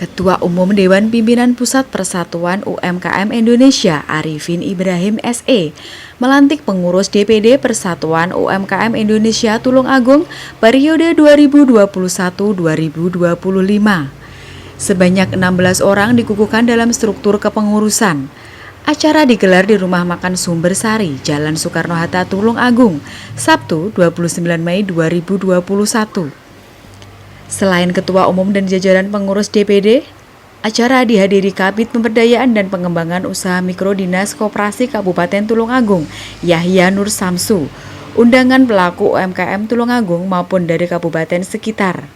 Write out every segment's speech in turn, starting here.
Ketua Umum Dewan Pimpinan Pusat Persatuan UMKM Indonesia Arifin Ibrahim SE melantik pengurus DPD Persatuan UMKM Indonesia Tulungagung periode 2021-2025. Sebanyak 16 orang dikukuhkan dalam struktur kepengurusan. Acara digelar di Rumah Makan Sumber Sari, Jalan Soekarno-Hatta, Tulungagung, Sabtu 29 Mei 2021. Selain Ketua Umum dan jajaran pengurus DPD, acara dihadiri Kabid Pemberdayaan dan Pengembangan Usaha Mikro Dinas Koperasi Kabupaten Tulungagung, Yahya Nur Samsu, undangan pelaku UMKM Tulungagung maupun dari kabupaten sekitar.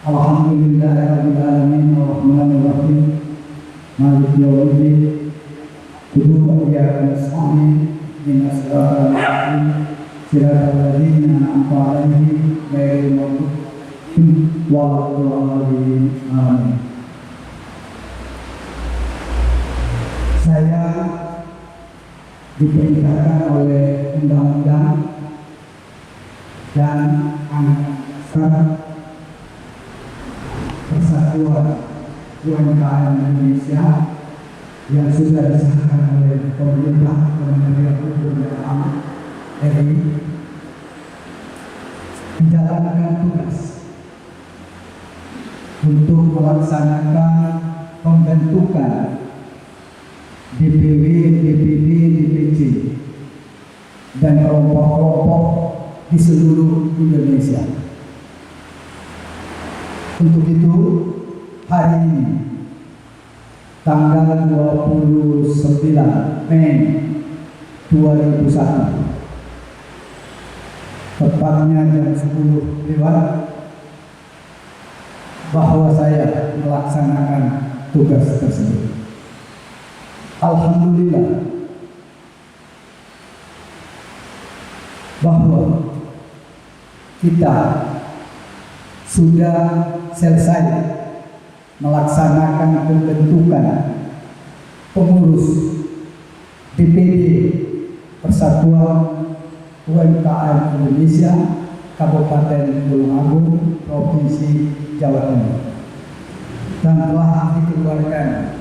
Alhamdulillahirrahmanirrahim Ar-Rahmanirrahim Maliki yawmiddin Iyyaka nasta'in ihdinas siratal mustaqim siratal ladzina an'amta 'alaihim ghairil maghdubi 'alaihim. Amin. Saya diperintahkan oleh undang-undang dan anggaran Persatuan UMKM Indonesia yang sudah disahkan oleh pemerintah Kementerian Hukum dan HAM RI menjalankan tugas untuk melaksanakan pembentukan DPW, DPD, DPC dan kelompok-kelompok di seluruh Indonesia. Untuk itu, hari ini, tanggal 29 Mei 2001, tepatnya jam 10 lewat, bahwa saya melaksanakan tugas tersebut. Alhamdulillah, bahwa kita sudah selesai melaksanakan pembentukan pengurus DPD Persatuan UMKM Indonesia Kabupaten Tulungagung, Provinsi Jawa Timur, dan telah dikeluarkan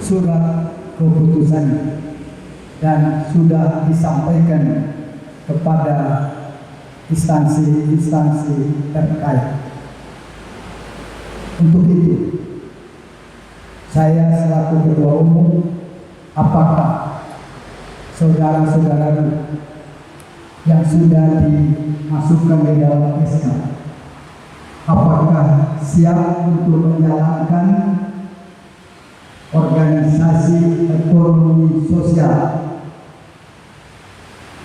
surat keputusan dan sudah disampaikan kepada instansi-instansi terkait. Untuk itu, saya selaku Ketua Umum, apakah saudara-saudara yang sudah dimasukkan di dalam SK, apakah siap untuk menjalankan organisasi ekonomi sosial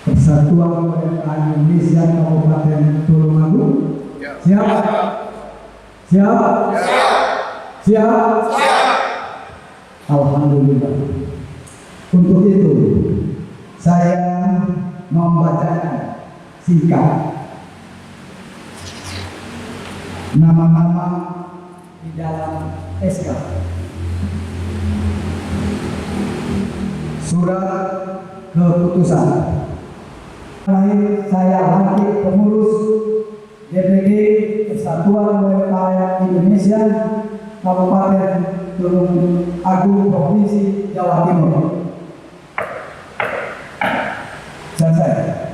Persatuan UMKM Indonesia Kabupaten Tulungagung? Siap? Siap? Siap? Alhamdulillah. Untuk itu, saya membacakan singkat nama-nama di dalam SK. Surat keputusan. Terakhir saya lantik pengurus DPD Persatuan UMKM Indonesia Kabupaten Tulung Agung Provinsi Jawa Timur. Selesai.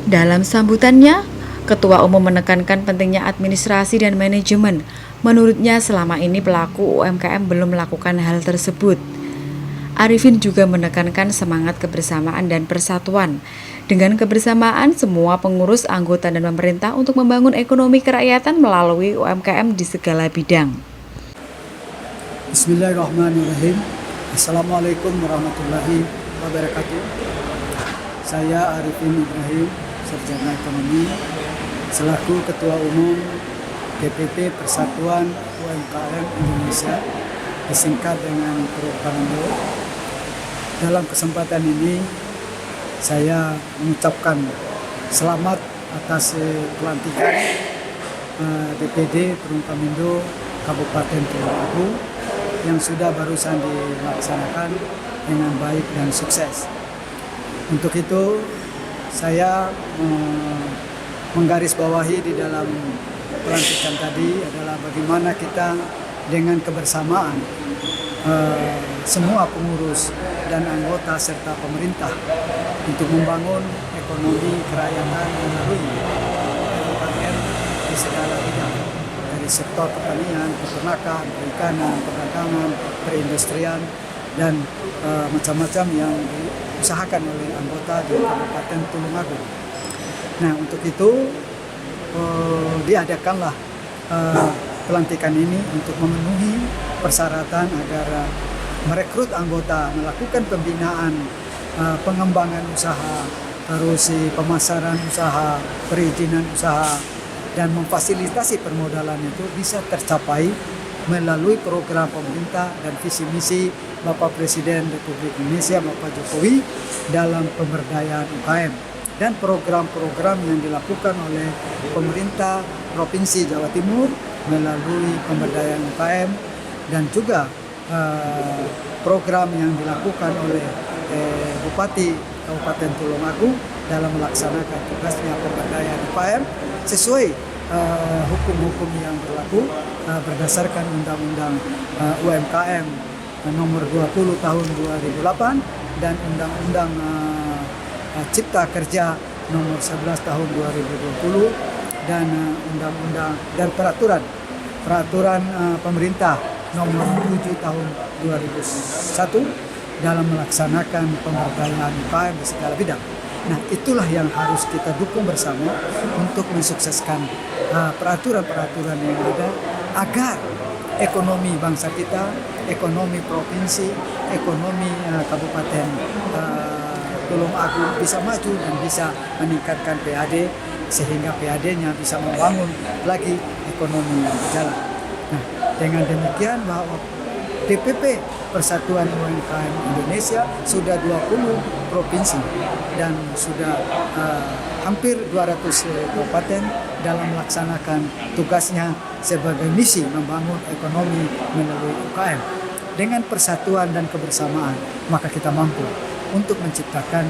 Dalam sambutannya, Ketua Umum menekankan pentingnya administrasi dan manajemen. Menurutnya selama ini pelaku UMKM belum melakukan hal tersebut. Arifin juga menekankan semangat kebersamaan dan persatuan. Dengan kebersamaan, semua pengurus, anggota, dan pemerintah untuk membangun ekonomi kerakyatan melalui UMKM di segala bidang. Bismillahirrahmanirrahim. Assalamualaikum warahmatullahi wabarakatuh. Saya Arifin Ibrahim, Sarjana Ekonomi, selaku Ketua Umum DPP Persatuan UMKM Indonesia, disingkat dengan Propamindo. Dalam kesempatan ini, saya mengucapkan selamat atas pelantikan DPD Propamindo Kabupaten Tulung Agung yang sudah barusan dilaksanakan dengan baik dan sukses. Untuk itu, saya menggarisbawahi di dalam pelantikan tadi adalah bagaimana kita dengan kebersamaan semua pengurus dan anggota serta pemerintah untuk membangun ekonomi kerakyatan melalui UMKM di segala bidang, dari sektor pertanian, peternakan, perikanan, perdagangan, perindustrian, dan macam-macam yang diusahakan oleh anggota di Kabupaten Tulung Agung. Nah, untuk itu diadakanlah pelantikan ini untuk memenuhi persyaratan agar merekrut anggota, melakukan pembinaan, pengembangan usaha, terus pemasaran usaha, perizinan usaha, dan memfasilitasi permodalan itu bisa tercapai melalui program pemerintah dan visi misi Bapak Presiden Republik Indonesia Bapak Jokowi dalam pemberdayaan UMKM dan program-program yang dilakukan oleh pemerintah Provinsi Jawa Timur melalui pemberdayaan UMKM dan juga program yang dilakukan oleh Bupati Kabupaten Tulung Agung dalam melaksanakan tugasnya pemberdayaan UMKM sesuai hukum-hukum yang berlaku berdasarkan Undang-Undang UMKM nomor 20 tahun 2008 dan Undang-Undang Cipta Kerja nomor 11 tahun 2020 dan Undang-Undang dan peraturan pemerintah nomor 7 tahun 2001 dalam melaksanakan pemberdayaan UMKM di segala bidang. Nah, itulah yang harus kita dukung bersama untuk mensukseskan peraturan-peraturan yang ada agar ekonomi bangsa kita, ekonomi provinsi, ekonomi Kabupaten Tulung Agung bisa maju dan bisa meningkatkan PAD sehingga PAD-nya bisa membangun lagi ekonomi yang berjalan. Nah, dengan demikian bahwa DPP Persatuan UMKM Indonesia sudah 20 provinsi dan sudah hampir 200 kabupaten dalam melaksanakan tugasnya sebagai misi membangun ekonomi melalui UMKM. Dengan persatuan dan kebersamaan, maka kita mampu untuk menciptakan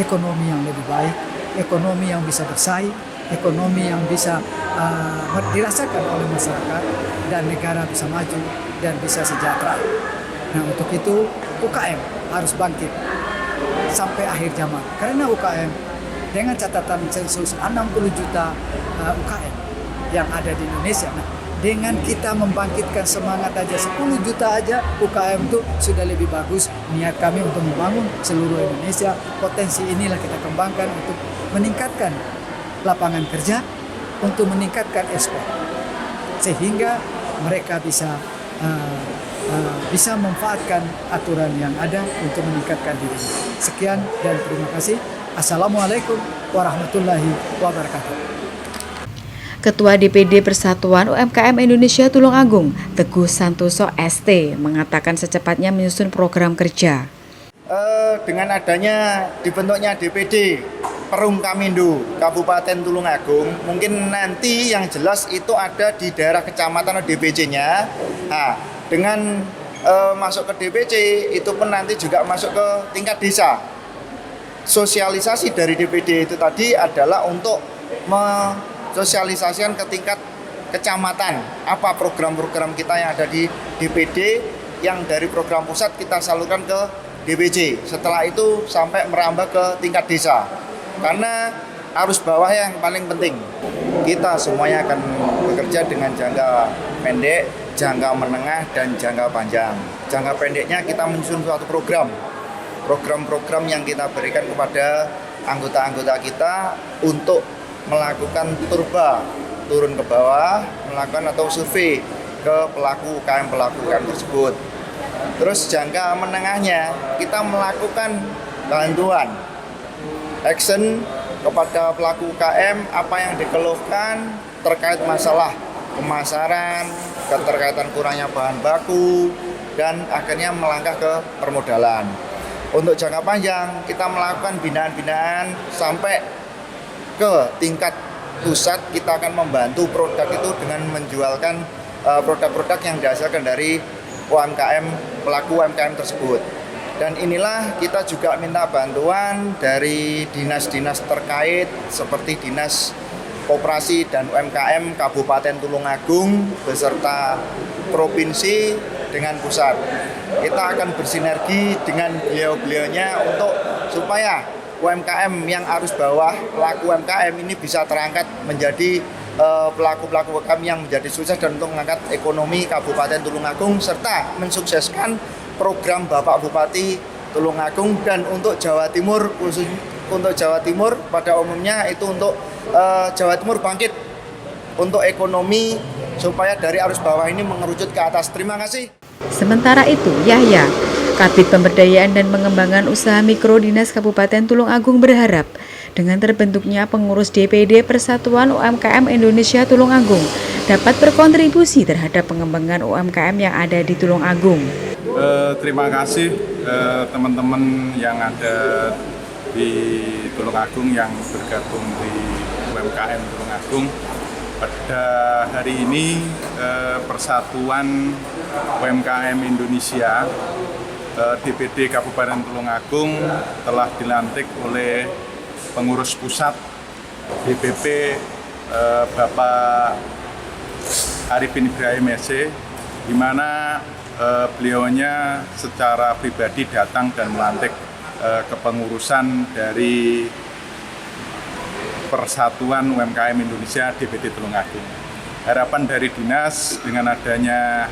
ekonomi yang lebih baik, ekonomi yang bisa bersaing, ekonomi yang bisa dirasakan oleh masyarakat dan negara bisa maju dan bisa sejahtera. Nah, untuk itu UKM harus bangkit sampai akhir zaman. Karena UKM dengan catatan sensus 60 juta UKM yang ada di Indonesia. Nah, Dengan kita membangkitkan semangat aja 10 juta aja UKM itu sudah lebih bagus. Niat kami untuk membangun seluruh Indonesia. Potensi inilah kita kembangkan untuk meningkatkan lapangan kerja, untuk meningkatkan ekspor, sehingga mereka bisa memanfaatkan aturan yang ada untuk meningkatkan diri. Sekian dan terima kasih. Assalamualaikum warahmatullahi wabarakatuh. Ketua DPD Persatuan UMKM Indonesia Tulungagung, Teguh Santoso ST, mengatakan secepatnya menyusun program kerja. Dengan adanya dibentuknya DPD Perum Kamindo Kabupaten Tulungagung, mungkin nanti yang jelas itu ada di daerah kecamatan DPC-nya. Nah, dengan masuk ke DPC itu pun nanti juga masuk ke tingkat desa. Sosialisasi dari DPD itu tadi adalah untuk sosialisasikan ke tingkat kecamatan apa program-program kita yang ada di DPD, yang dari program pusat kita salurkan ke DPC. Setelah itu sampai merambah ke tingkat desa, karena arus bawah yang paling penting. Kita semuanya akan bekerja dengan jangka pendek, jangka menengah, dan jangka panjang. Jangka pendeknya kita menyusun suatu program-program yang kita berikan kepada anggota-anggota kita untuk melakukan turun ke bawah, melakukan atau survei ke pelaku UKM tersebut. Terus jangka menengahnya kita melakukan bantuan action kepada pelaku UKM apa yang dikeluhkan terkait masalah pemasaran, keterkaitan kurangnya bahan baku, dan akhirnya melangkah ke permodalan. Untuk jangka panjang kita melakukan binaan-binaan sampai ke tingkat pusat. Kita akan membantu produk itu dengan menjualkan produk-produk yang dihasilkan dari pelaku UMKM tersebut. Dan inilah kita juga minta bantuan dari dinas-dinas terkait seperti Dinas Koperasi dan UMKM Kabupaten Tulungagung beserta provinsi dengan pusat. Kita akan bersinergi dengan beliau-beliaunya untuk supaya UMKM yang arus bawah, pelaku UMKM ini bisa terangkat menjadi pelaku-pelaku UMKM yang menjadi sukses dan untuk mengangkat ekonomi Kabupaten Tulungagung serta mensukseskan program Bapak Bupati Tulungagung. Dan untuk Jawa Timur, khusus untuk Jawa Timur pada umumnya itu untuk Jawa Timur bangkit untuk ekonomi supaya dari arus bawah ini mengerucut ke atas. Terima kasih. Sementara itu, Yahya, Kabid Pemberdayaan dan Pengembangan Usaha Mikro Dinas Kabupaten Tulungagung berharap dengan terbentuknya pengurus DPD Persatuan UMKM Indonesia Tulungagung dapat berkontribusi terhadap pengembangan UMKM yang ada di Tulungagung. Terima kasih teman-teman yang ada di Tulungagung yang bergabung di UMKM Tulungagung. Pada hari ini Persatuan UMKM Indonesia DPD Kabupaten Tulungagung telah dilantik oleh pengurus pusat DPP Bapak Arifin Ibrahim SC, di mana beliaunya secara pribadi datang dan melantik kepengurusan dari Persatuan UMKM Indonesia DPD Tulungagung. Harapan dari dinas dengan adanya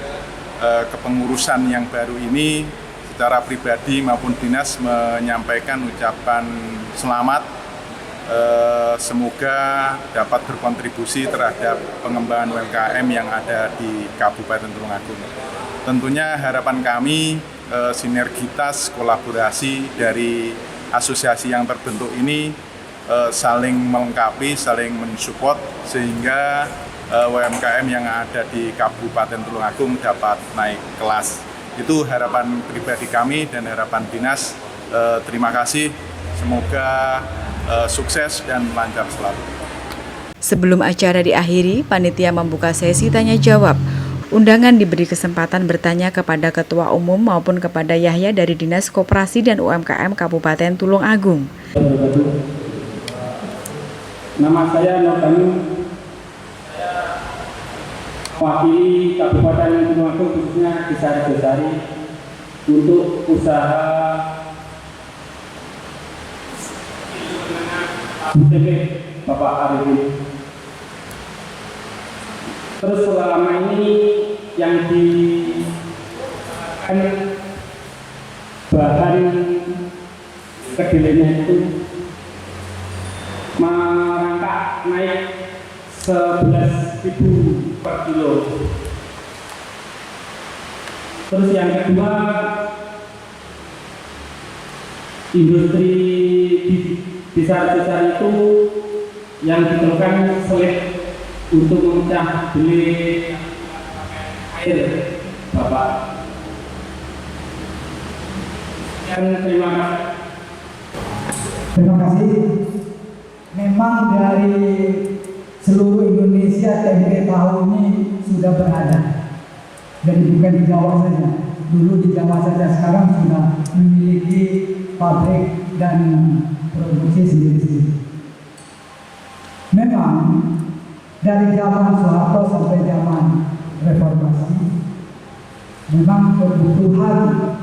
kepengurusan yang baru ini, secara pribadi maupun dinas menyampaikan ucapan selamat. Semoga dapat berkontribusi terhadap pengembangan UMKM yang ada di Kabupaten Tulungagung. Tentunya harapan kami sinergitas kolaborasi dari asosiasi yang terbentuk ini saling melengkapi, saling mensupport sehingga UMKM yang ada di Kabupaten Tulungagung dapat naik kelas. Itu harapan pribadi kami dan harapan dinas. Terima kasih, semoga sukses dan lancar selalu. Sebelum acara diakhiri, panitia membuka sesi tanya jawab. Undangan diberi kesempatan bertanya kepada Ketua Umum maupun kepada Yahya dari Dinas Koperasi dan UMKM Kabupaten Tulungagung. Nama saya Nurdanu, mewakili Kabupaten Tulungagung khususnya Desa Regosari untuk usaha BPP Bapak Arifin. Terus selama ini yang di bahan kedelainya itu merangkak naik 11.000 per kilo. Terus yang kedua, industri di desa-desa itu yang ditemukan sulit untuk memecah beli air, Bapak. Terima kasih. Terima kasih. Memang dari seluruh Indonesia tempe tahu ini sudah berada. Jadi bukan di Jawa saja. Dulu di Jawa saja, sekarang sudah memiliki pabrik dan produksi sendiri-sendiri. Memang dari zaman Soeharto sampai zaman reformasi, memang kebutuhan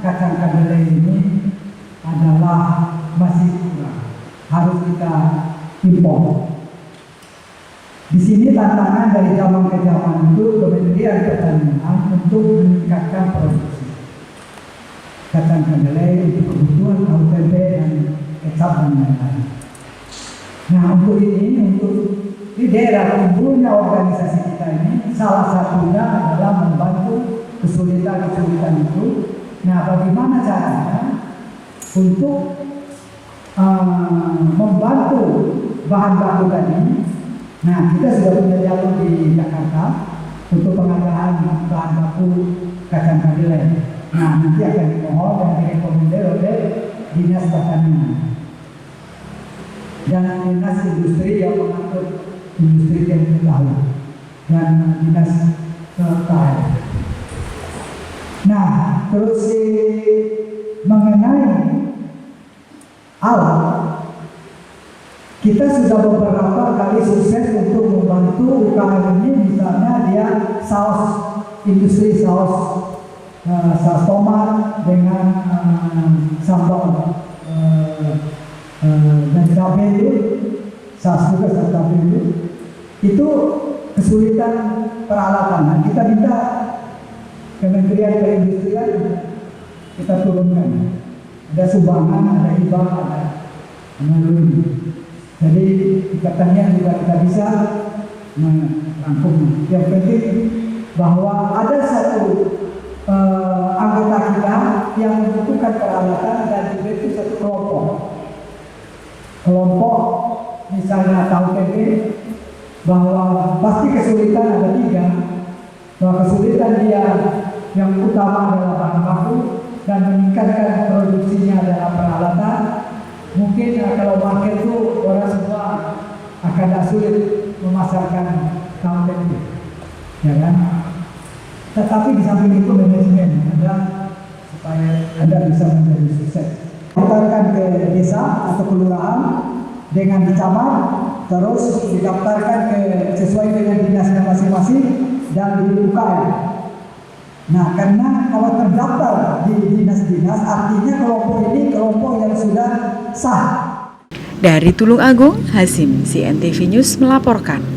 kacang kedelai ini adalah masih kurang, harus kita impor. Di sini tantangan dari zaman ke zaman itu Kementerian Pertanian untuk meningkatkan produksi kacang kedelai untuk kebutuhan tahu tempe dan kecap dan lain-lain. Nah, untuk ini, untuk di daerah tumbuhnya organisasi kita ini, salah satunya adalah membantu kesulitan-kesulitan itu. Nah, bagaimana caranya untuk membantu bahan baku tadi? Nah, kita sudah punya jalur di Jakarta untuk pengadaan bahan baku kacang kedelai. Nah, nanti akan dimohon dan direkomendasi oleh Dinas Pertanian dan Dinas Industri yang mengatur industri yang tahu dan Dinas KL. Nah, terus mengenai alat, kita sudah beberapa kali sukses untuk membantu UKM ini, misalnya dia saus, industri saus, saus tomat dengan sambal dan cabai itu, saus juga saus cabai itu kesulitan peralatan. Nah, kita minta Kementerian Perindustrian kita turunkan, ada sumbangan, ada hibah, ada melalui. Jadi pertanian juga kita bisa merangkum. Yang penting bahwa ada satu anggota kita yang membutuhkan peralatan dan dibentuk satu kelompok. Kelompok misalnya tahu tempe, bahwa pasti kesulitan ada 3. Bahwa kesulitan dia yang utama adalah bahan baku dan meningkatkan produksinya adalah peralatan. Mungkin kalau market itu orang semua akan sulit memasarkan tahu tempe, ya kan? Tetapi di samping itu manajemen ada supaya Anda bisa menjadi sukses. Daftarkan ke desa atau kelurahan dengan camat, terus didaftarkan ke sesuai dengan dinasnya masing-masing dan di UKM. Nah, karena kalau terdaftar di dinas-dinas, artinya kelompok ini kelompok yang sudah sah. Dari Tulung Agung, Hasim, CNTV News melaporkan.